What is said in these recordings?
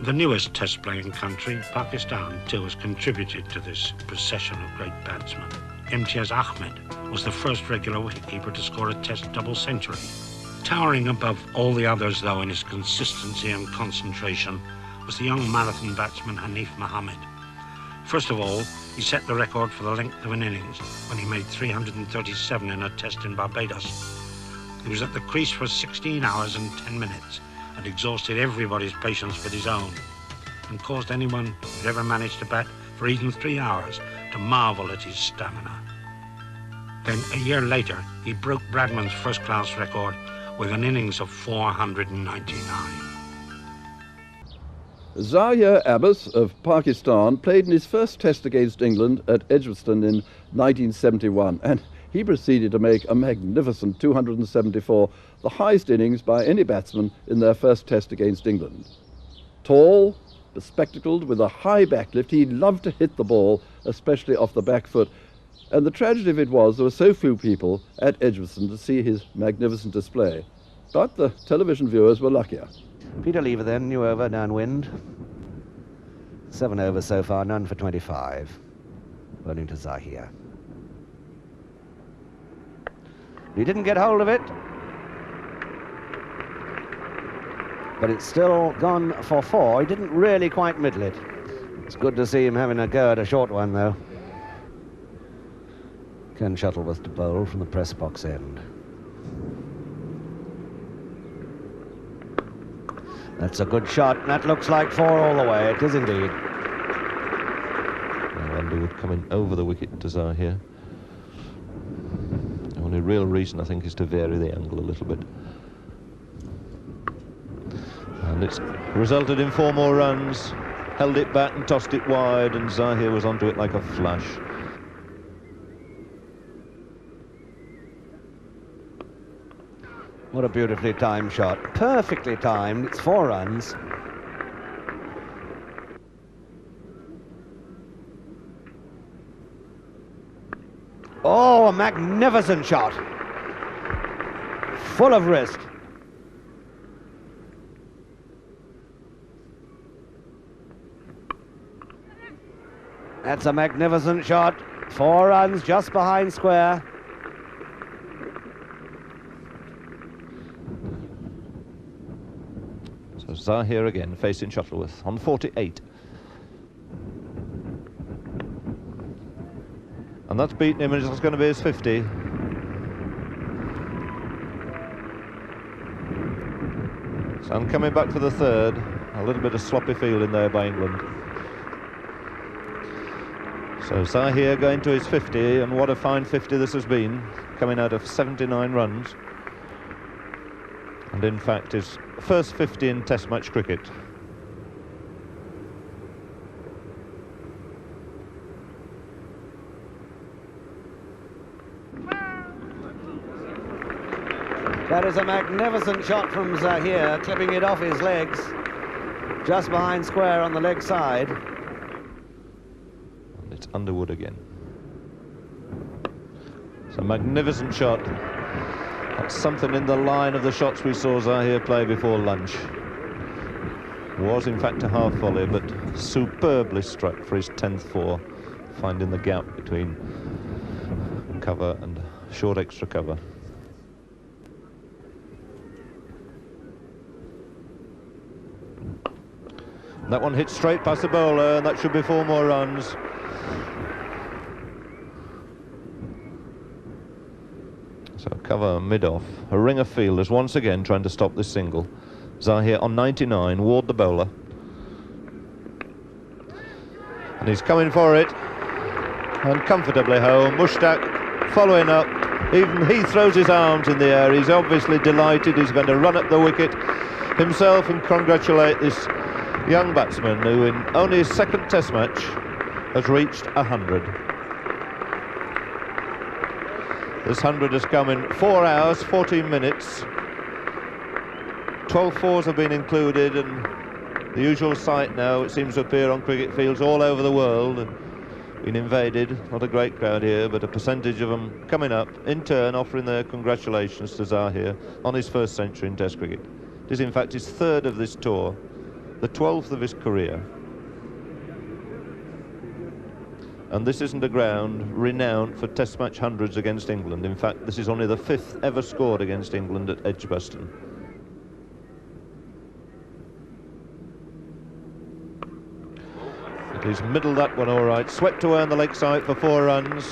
The newest test-playing country, Pakistan, too, has contributed to this procession of great batsmen. Imtiaz Ahmed was the first regular wicketkeeper to score a test double century. Towering above all the others, though, in his consistency and concentration, was the young marathon batsman Hanif Mohammad. First of all, he set the record for the length of an innings when he made 337 in a test in Barbados. He was at the crease for 16 hours and 10 minutes and exhausted everybody's patience with his own, and caused anyone who'd ever managed to bat for even 3 hours to marvel at his stamina. Then, a year later, he broke Bradman's first-class record with an innings of 499. Zaheer Abbas of Pakistan played in his first test against England at Aitchison in 1971, and he proceeded to make a magnificent 274, the highest innings by any batsman in their first test against England. Tall, bespectacled, with a high backlift, he loved to hit the ball, especially off the back foot, and the tragedy of it was there were so few people at Aitchison to see his magnificent display. But the television viewers were luckier. Peter Lever then, new over, downwind. 7 overs so far, none for 25. Bowling to Zaheer. He didn't get hold of it, but it's still gone for 4. He didn't really quite middle it. It's good to see him having a go at a short one, though. Ken Shuttleworth to bowl from the press box end. That's a good shot. That looks like 4 all the way. It is indeed. Underwood coming over the wicket to Zaheer. The only real reason, I think, is to vary the angle a little bit. And it's resulted in 4 more runs. Held it back and tossed it wide, and Zaheer was onto it like a flash. What a beautifully timed shot. Perfectly timed. It's 4 runs. Oh, a magnificent shot. Full of wrist. That's a magnificent shot. 4 runs just behind square. So Zaheer again facing Shuttleworth on 48. And that's beaten him, and it's going to be his 50. So I'm coming back for the 3rd. A little bit of sloppy fielding there by England. So Zaheer going to his 50, and what a fine 50 this has been, coming out of 79 runs. And in fact his first 50 in Test match cricket. That is a magnificent shot from Zaheer, clipping it off his legs, just behind square on the leg side. And it's Underwood again. It's a magnificent shot. That's something in the line of the shots we saw Zaheer play before lunch. Was in fact a half volley, but superbly struck for his 10th 4, finding the gap between cover and short extra cover. That one hit straight past the bowler, and that should be 4 more runs. So cover mid-off. A ring of fielders once again trying to stop this single. Zaheer on 99, Ward the bowler. And he's coming for it. And comfortably home. Mushtaq following up. Even he throws his arms in the air. He's obviously delighted. He's going to run up the wicket himself and congratulate this young batsman who in only his 2nd test match has reached 100. This 100 has come in 4 hours, 14 minutes. 12 fours have been included, and the usual sight now, it seems to appear on cricket fields all over the world and been invaded. Not a great crowd here, but a percentage of them coming up, in turn offering their congratulations to Zaheer on his 1st century in Test cricket. It is in fact his 3rd of this tour, the 12th of his career. And this isn't a ground renowned for test match hundreds against England. In fact, this is only the 5th ever scored against England at Aitchison. He's middled that one all right. Swept away on the leg side for 4 runs.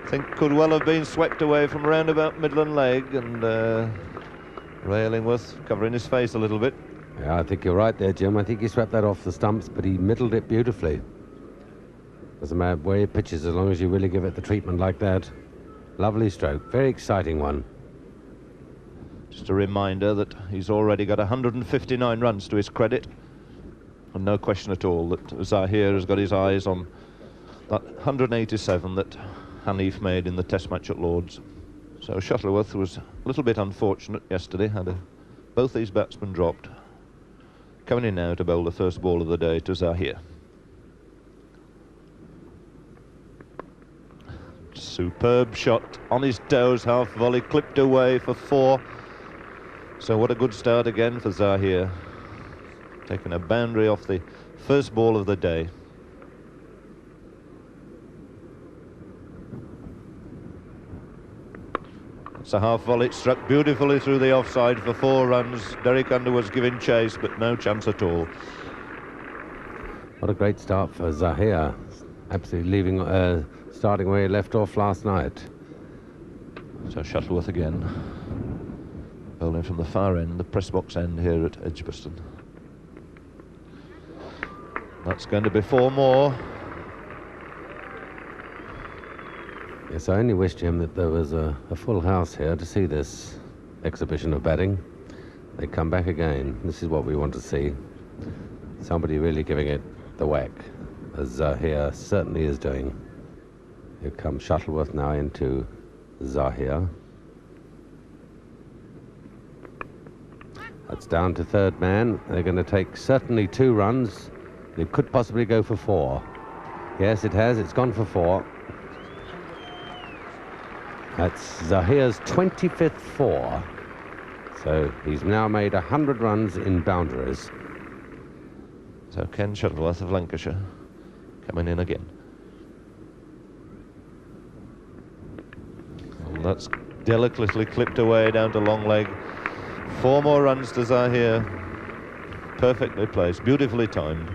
I think could well have been swept away from round about Midland leg, and Ray Illingworth covering his face a little bit. Yeah, I think you're right there, Jim. I think he swept that off the stumps, but he middled it beautifully. Doesn't matter where he pitches, as long as you really give it the treatment like that. Lovely stroke. Very exciting one. Just a reminder that he's already got 159 runs to his credit. And no question at all that Zaheer has got his eyes on that 187 that Hanif made in the test match at Lord's. So Shuttleworth was a little bit unfortunate yesterday. Had both these batsmen dropped. Coming in now to bowl the first ball of the day to Zaheer. Superb shot on his toes, half volley, clipped away for 4. So what a good start again for Zaheer. Taking a boundary off the first ball of the day. It's a half volley, struck beautifully through the offside for 4 runs. Derek Underwood's giving chase, but no chance at all. What a great start for Zaheer. Absolutely starting where he left off last night. So Shuttleworth again, bowling from the far end, the press box end here at Aitchison. That's going to be 4 more. Yes, I only wish, Jim, that there was a full house here to see this exhibition of batting. They come back again. This is what we want to see. Somebody really giving it the whack, as Zaheer certainly is doing. Here comes Shuttleworth now into Zaheer. That's down to third man. They're going to take certainly 2 runs. It could possibly go for 4. Yes, it has. It's gone for 4. That's Zaheer's 25th 4. So he's now made 100 runs in boundaries. So Ken Shuttleworth of Lancashire coming in again. And that's delicately clipped away down to long leg. 4 more runs to Zaheer. Perfectly placed, beautifully timed.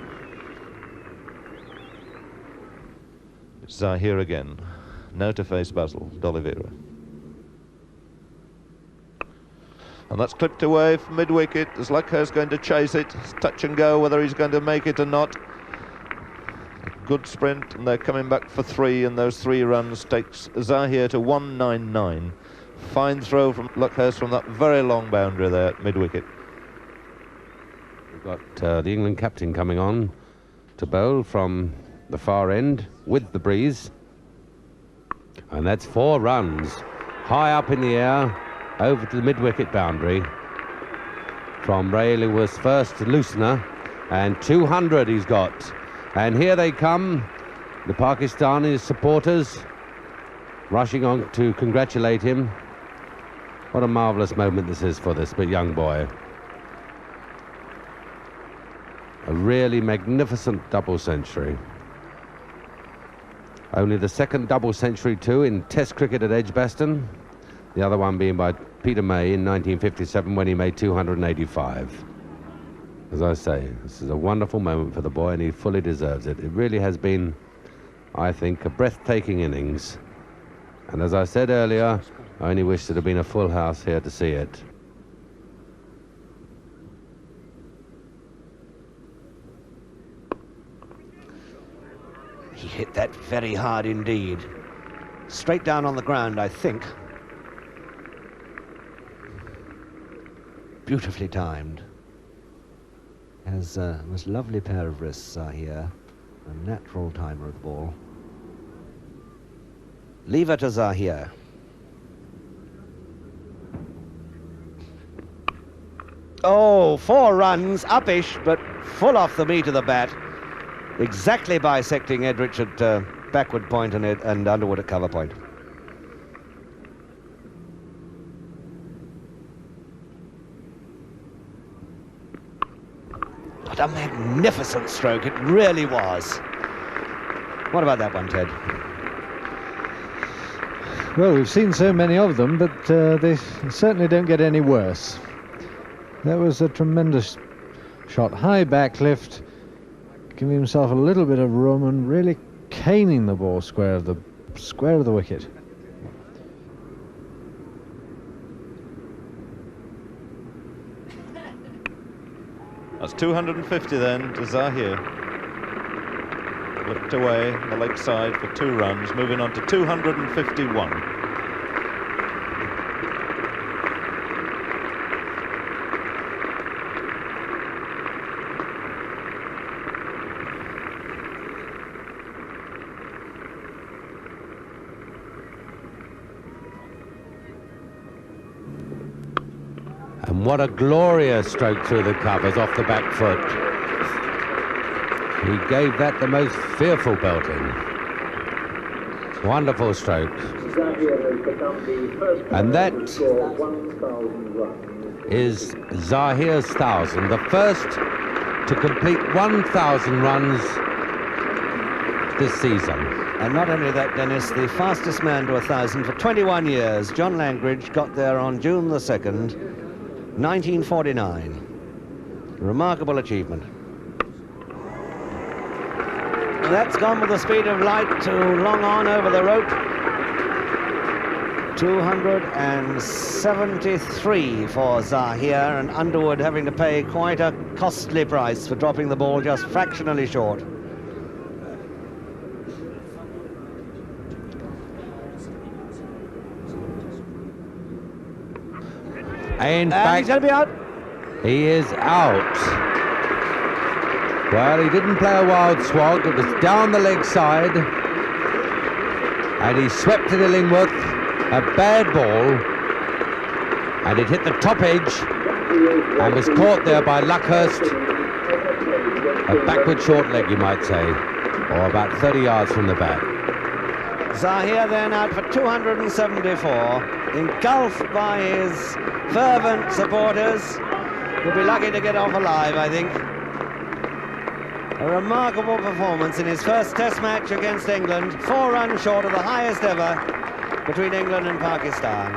It's Zaheer again. Now to face Basil D'Oliveira. And that's clipped away from mid-wicket. As Luckhurst's going to chase it. It's touch and go whether he's going to make it or not. A good sprint, and they're coming back for 3, and those 3 runs takes Zaheer to 199. Fine throw from Luckhurst from that very long boundary there at mid-wicket. We've got the England captain coming on to bowl from the far end with the breeze. And that's 4 runs, high up in the air, over to the mid-wicket boundary. From Ray Illingworth's first loosener, and 200 he's got. And here they come, the Pakistani supporters, rushing on to congratulate him. What a marvellous moment this is for this young boy. A really magnificent double century. Only the 2nd double century too in Test cricket at Edgbaston. The other one being by Peter May in 1957 when he made 285. As I say, this is a wonderful moment for the boy, and he fully deserves it. It really has been, I think, a breathtaking innings. And as I said earlier, I only wish there'd have been a full house here to see it. He hit that very hard indeed. Straight down on the ground, I think. Beautifully timed. Has a most lovely pair of wrists here. A natural timer of the ball. Lever to Zaheer. Oh, 4 runs, uppish, but full off the meat of the bat. Exactly bisecting Edrich at backward point and Underwood at cover point. a magnificent stroke, it really was. What about that one, Ted? Well, we've seen so many of them, but they certainly don't get any worse. That was a tremendous shot. High back lift, giving himself a little bit of room and really caning the ball square of the wicket. That's 250 then to Zaheer. Looked away on the leg side for 2 runs, moving on to 251. And what a glorious stroke through the covers off the back foot. He gave that the most fearful belting. Wonderful stroke. And that is Zaheer's 1,000, the first to complete 1,000 runs this season. And not only that, Dennis, the fastest man to 1,000 for 21 years. John Langridge got there on June the 2nd, 1949. Remarkable achievement. That's gone with the speed of light to long on over the rope. 273 for Zaheer, and Underwood having to pay quite a costly price for dropping the ball just fractionally short. In fact, he's going to be out. He is out. Well, he didn't play a wild swag. It was down the leg side. And he swept it Illingworth. A bad ball. And it hit the top edge. And was caught there by Luckhurst. A backward short leg, you might say. Or about 30 yards from the bat. Zaheer then out for 274. Engulfed by his fervent supporters. He'll be lucky to get off alive, I think. A remarkable performance in his first Test match against England. 4 runs short of the highest ever between England and Pakistan.